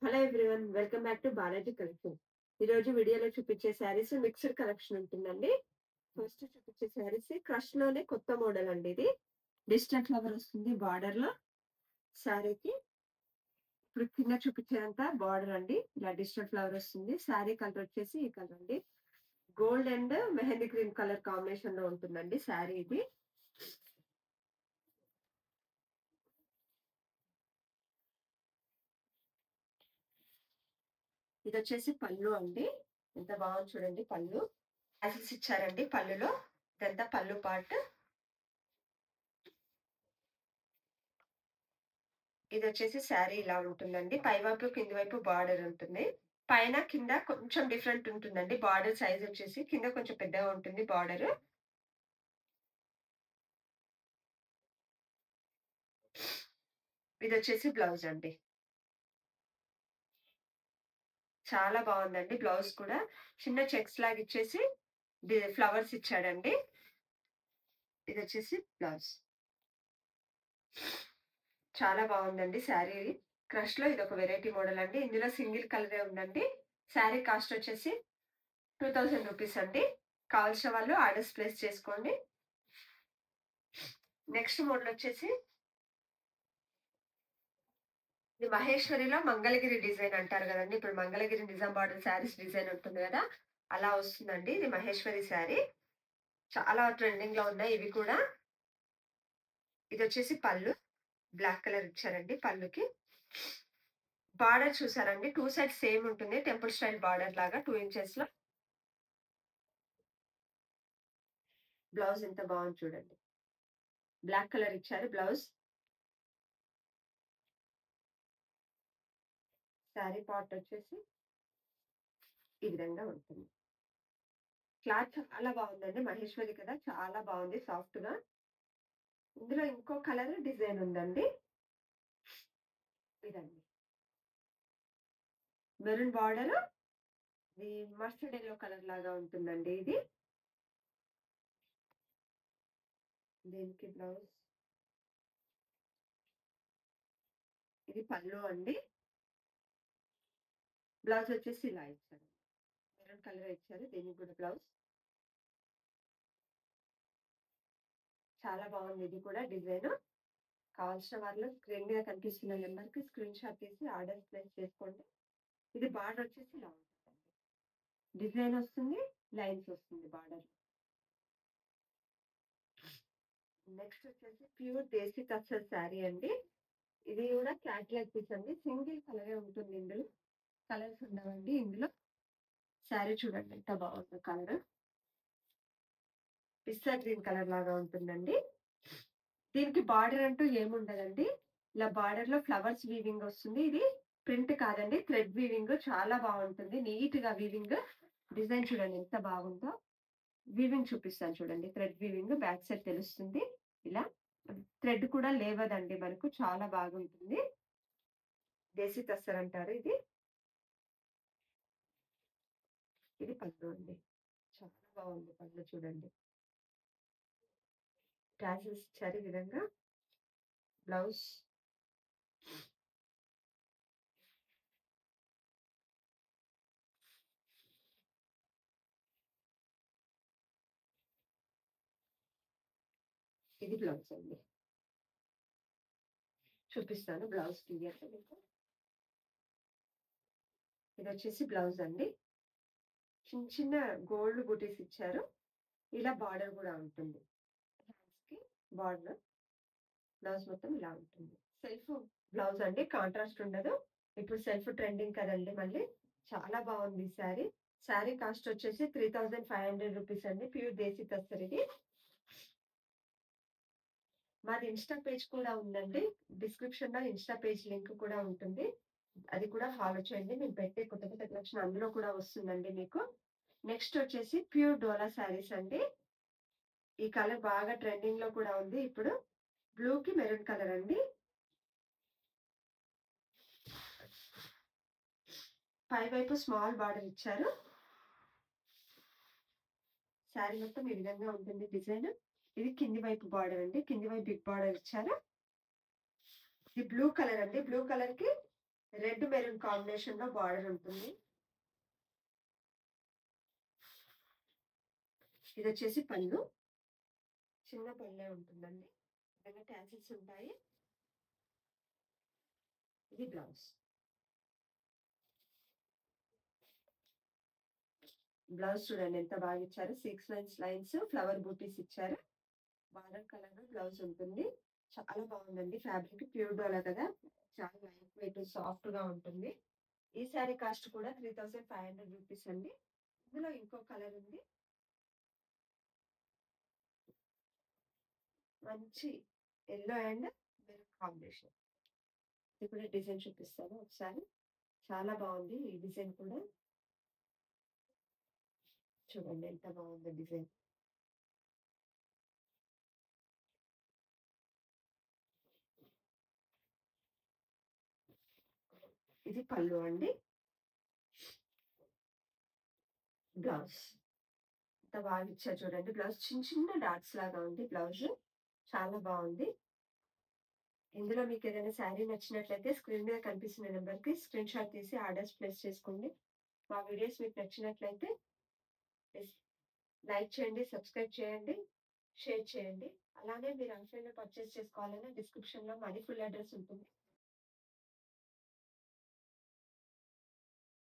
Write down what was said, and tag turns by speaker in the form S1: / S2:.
S1: Hello everyone, welcome back to Balaji collection. ఈ రోజు వీడియోలో చూపించే శారీస్ మిక్స్డ్ కలెక్షన్ ఉంటుందండి. ఫస్ట్ చూపించే శారీస్ క్రష్ లోనే కొత్త మోడల్ అండి. ఇది డిజిటల్ ఫ్లవర్ వస్తుంది బార్డర్ లో శారీకి. ఇప్పుడు కింద చూపించేదంతా బార్డర్ అండి. ఇలా డిజిటల్ ఫ్లవర్ వస్తుంది. శారీ కలర్ వచ్చేసి ఈ కలర్ అండి. Gold and mehndi green colour combination లో ఉంటుందండి శారీ ఇది. ఇది వచ్చేసి పళ్ళు అండి. ఎంత బాగుంది చూడండి పళ్ళు. యాసిల్స్ ఇచ్చారండి పళ్ళులో. ఇదంతా పళ్ళు పార్ట్. ఇది వచ్చేసి శారీ ఇలా ఉంటుందండి. పై వైపు కింది వైపు బార్డర్ ఉంటుంది. పైన కింద కొంచెం డిఫరెంట్ ఉంటుందండి. బార్డర్ సైజ్ వచ్చేసి కింద కొంచెం పెద్దగా ఉంటుంది బార్డర్. ఇది వచ్చేసి బ్లౌజ్ అండి. చాలా బాగుందండి బ్లౌజ్ కూడా. చిన్న చెక్స్ లాగా ఇచ్చేసి ఫ్లవర్స్ ఇచ్చాడండి. ఇది వచ్చేసి బ్లౌజ్. చాలా బాగుందండి శారీ. క్రష్ లో ఇది ఒక వెరైటీ మోడల్ అండి. ఇందులో సింగిల్ కలరే ఉందండి. శారీ కాస్ట్ వచ్చేసి 2000 రూపీస్ అండి. కావాల్సిన వాళ్ళు ఆర్డర్స్ ప్లేస్ చేసుకోండి. నెక్స్ట్ మోడల్ వచ్చేసి ఇది మహేశ్వరిలో మంగళగిరి డిజైన్ అంటారు కదండి. ఇప్పుడు మంగళగిరి నిజాం బార్డర్ శారీస్ డిజైన్ ఉంటుంది కదా, అలా వస్తుందండి. ఇది మహేశ్వరి శారీ. చాలా ట్రెండింగ్ లో ఉన్నాయి ఇవి కూడా. ఇది వచ్చేసి పళ్ళు. బ్లాక్ కలర్ ఇచ్చారండి పళ్ళుకి. బార్డర్ చూసారండి, టూ సైడ్స్ సేమ్ ఉంటుంది. టెంపుల్ స్టైల్ బార్డర్ లాగా 2 ఇంచెస్ లో. బ్లౌజ్ ఎంత బాగుంది చూడండి. బ్లాక్ కలర్ ఇచ్చారు బ్లౌజ్. శారీ పార్ట్ వచ్చేసి ఈ విధంగా ఉంటుంది. క్లాత్ చాలా బాగుందండి. మహేశ్వరి కదా, చాలా బాగుంది సాఫ్ట్ గా. ఇందులో ఇంకో కలర్ డిజైన్ ఉందండి. ఇదండి మెరూన్ బార్డర్. ఇది మస్టర్డ్ ఎల్లో కలర్ లాగా ఉంటుందండి ఇది. దీనికి బ్లౌజ్. ఇది పళ్ళు అండి. బ్లౌజ్ వచ్చేసి ఇలా ఇచ్చారు. మెరూన్ కలర్ ఇచ్చారు దీనికి కూడా బ్లౌజ్. చాలా బాగుంది ఇది కూడా డిజైన్. కావాల్సిన వాళ్ళు స్క్రీన్ మీద కనిపిస్తున్న నెంబర్కి స్క్రీన్ షాట్ తీసి ఆర్డర్ ప్లేస్ చేసుకోండి. ఇది బార్డర్ వచ్చేసి ఇలా ఉంటుంది. డిజైన్ వస్తుంది, లైన్స్ వస్తుంది బార్డర్. నెక్స్ట్ వచ్చేసి ప్యూర్ దేశీ టస్సర్ శారీ అండి. ఇది కూడా క్యాట్లాగ్ పీస్ అండి. సింగిల్ కలరే ఉంటుంది ఇందులో. కలర్స్ ఉండవండి ఇందులో. శారీ చూడండి ఎంత బాగుందో కలర్. పిస్తా గ్రీన్ కలర్ లాగా ఉంటుందండి. దీనికి బార్డర్ అంటూ ఏముండదండి. ఇలా బార్డర్ లో ఫ్లవర్స్ వీవింగ్ వస్తుంది. ఇది ప్రింట్ కాదండి, థ్రెడ్ వీవింగ్. చాలా బాగుంటుంది, నీట్ గా వీవింగ్. డిజైన్ చూడండి ఎంత బాగుందో. వీవింగ్ చూపిస్తాను చూడండి. థ్రెడ్ వీవింగ్ బ్యాక్ సైడ్ తెలుస్తుంది. ఇలా థ్రెడ్ కూడా లేవదండి మనకు, చాలా బాగుంటుంది. దేశీ తస్సర్ అంటారు ఇది. ఇది పళ్ళు అండి. చాలా బాగుంది పళ్ళు చూడండి. టాసిల్స్ ఇచ్చారు ఈ విధంగా. బ్లౌజ్. ఇది బ్లౌజ్ అండి. చూపిస్తాను బ్లౌజ్ క్లియర్ గా మీకు. ఇది వచ్చేసి బ్లౌజ్ అండి. చిన్న చిన్న గోల్డ్ బుటీస్ ఇచ్చారు. ఇలా బార్డర్ కూడా ఉంటుంది. హ్యాండ్స్ కి బార్డర్. బ్లౌజ్ మొత్తం ఇలా ఉంటుంది. సెల్ఫ్ బ్లౌజ్ అండి, కాంట్రాస్ట్ ఉండదు. ఇప్పుడు సెల్ఫ్ ట్రెండింగ్ కదండి మళ్ళీ. చాలా బాగుంది ఈ శారీ. శారీ కాస్ట్ వచ్చేసి 3500 రూపీస్ అండి. ప్యూర్ దేశీ తస్తర్ ఇది. మాది ఇన్స్టా పేజ్ కూడా ఉందండి. డిస్క్రిప్షన్ లో ఇన్స్టా పేజ్ లింక్ కూడా ఉంటుంది. అది కూడా ఫాలో చేయండి. మేము పెట్టే కొత్త కొత్త కలెక్షన్ అందులో కూడా వస్తుందండి మీకు. నెక్స్ట్ వచ్చేసి ప్యూర్ డోలా శారీస్ అండి. ఈ కలర్ బాగా ట్రెండింగ్ లో కూడా ఉంది ఇప్పుడు. బ్లూ కి మెరూన్ కలర్ అండి. పై వైపు స్మాల్ బార్డర్ ఇచ్చారు. శారీ మొత్తం ఈ విధంగా ఉంటుంది డిజైన్. ఇది కింది వైపు బార్డర్ అండి. కింది వైపు బిగ్ బార్డర్ ఇచ్చారు. ఇది బ్లూ కలర్ అండి. బ్లూ కలర్ కి రెడ్ మెరూన్ కాంబినేషన్ లో బార్డర్ ఉంటుంది. ఇది వచ్చేసి పళ్ళు, చిన్న పళ్ళే ఉంటుందండి. విధంగా టాసిల్స్ ఉంటాయి. ఇది బ్లౌజ్. బ్లౌజ్ చూడండి ఎంత బాగా ఇచ్చారు. 6 లైన్స్ ఫ్లవర్ బూటీస్ ఇచ్చారు. బార్డర్ కలర్ బ్లౌజ్ ఉంటుంది. చాలా బాగుందండి. ఫ్యాబ్రిక్ ప్యూర్ డోలా కదా, చాలా లైట్ వెయిట్ సాఫ్ట్ గా ఉంటుంది. ఈ శారీ కాస్ట్ కూడా 3500 రూపీస్ అండి. ఇందులో ఇంకో కలర్ ఉంది. మంచి ఎల్లో అండ్ మెరూన్ కాంబినేషన్. ఇది కూడా డిజైన్ చూపిస్తాను ఒకసారి. చాలా బాగుంది ఈ డిజైన్ కూడా. చూడండి ఎంత బాగుందో డిజైన్. ఇది పళ్ళు అండి. బ్లౌజ్ ఎంత బాగా ఇచ్చారు చూడండి. బ్లౌజ్ చిన్న చిన్న డాట్స్ లాగా ఉంది బ్లౌజ్. చాలా బాగుంది. ఇందులో మీకు ఏదైనా శారీ నచ్చినట్లయితే స్క్రీన్ మీద కనిపిస్తున్న నెంబర్కి స్క్రీన్ షాట్ తీసి ఆర్డర్స్ ప్లేస్ చేసుకోండి. మా వీడియోస్ మీకు నచ్చినట్లయితే లైక్ చేయండి, సబ్స్క్రైబ్ చేయండి, షేర్ చేయండి. అలానే మీరు ఆన్లైన్లో పర్చేస్ చేసుకోవాలన్నా డిస్క్రిప్షన్లో మనీ ఫుల్ అడ్రస్ ఉంటుంది.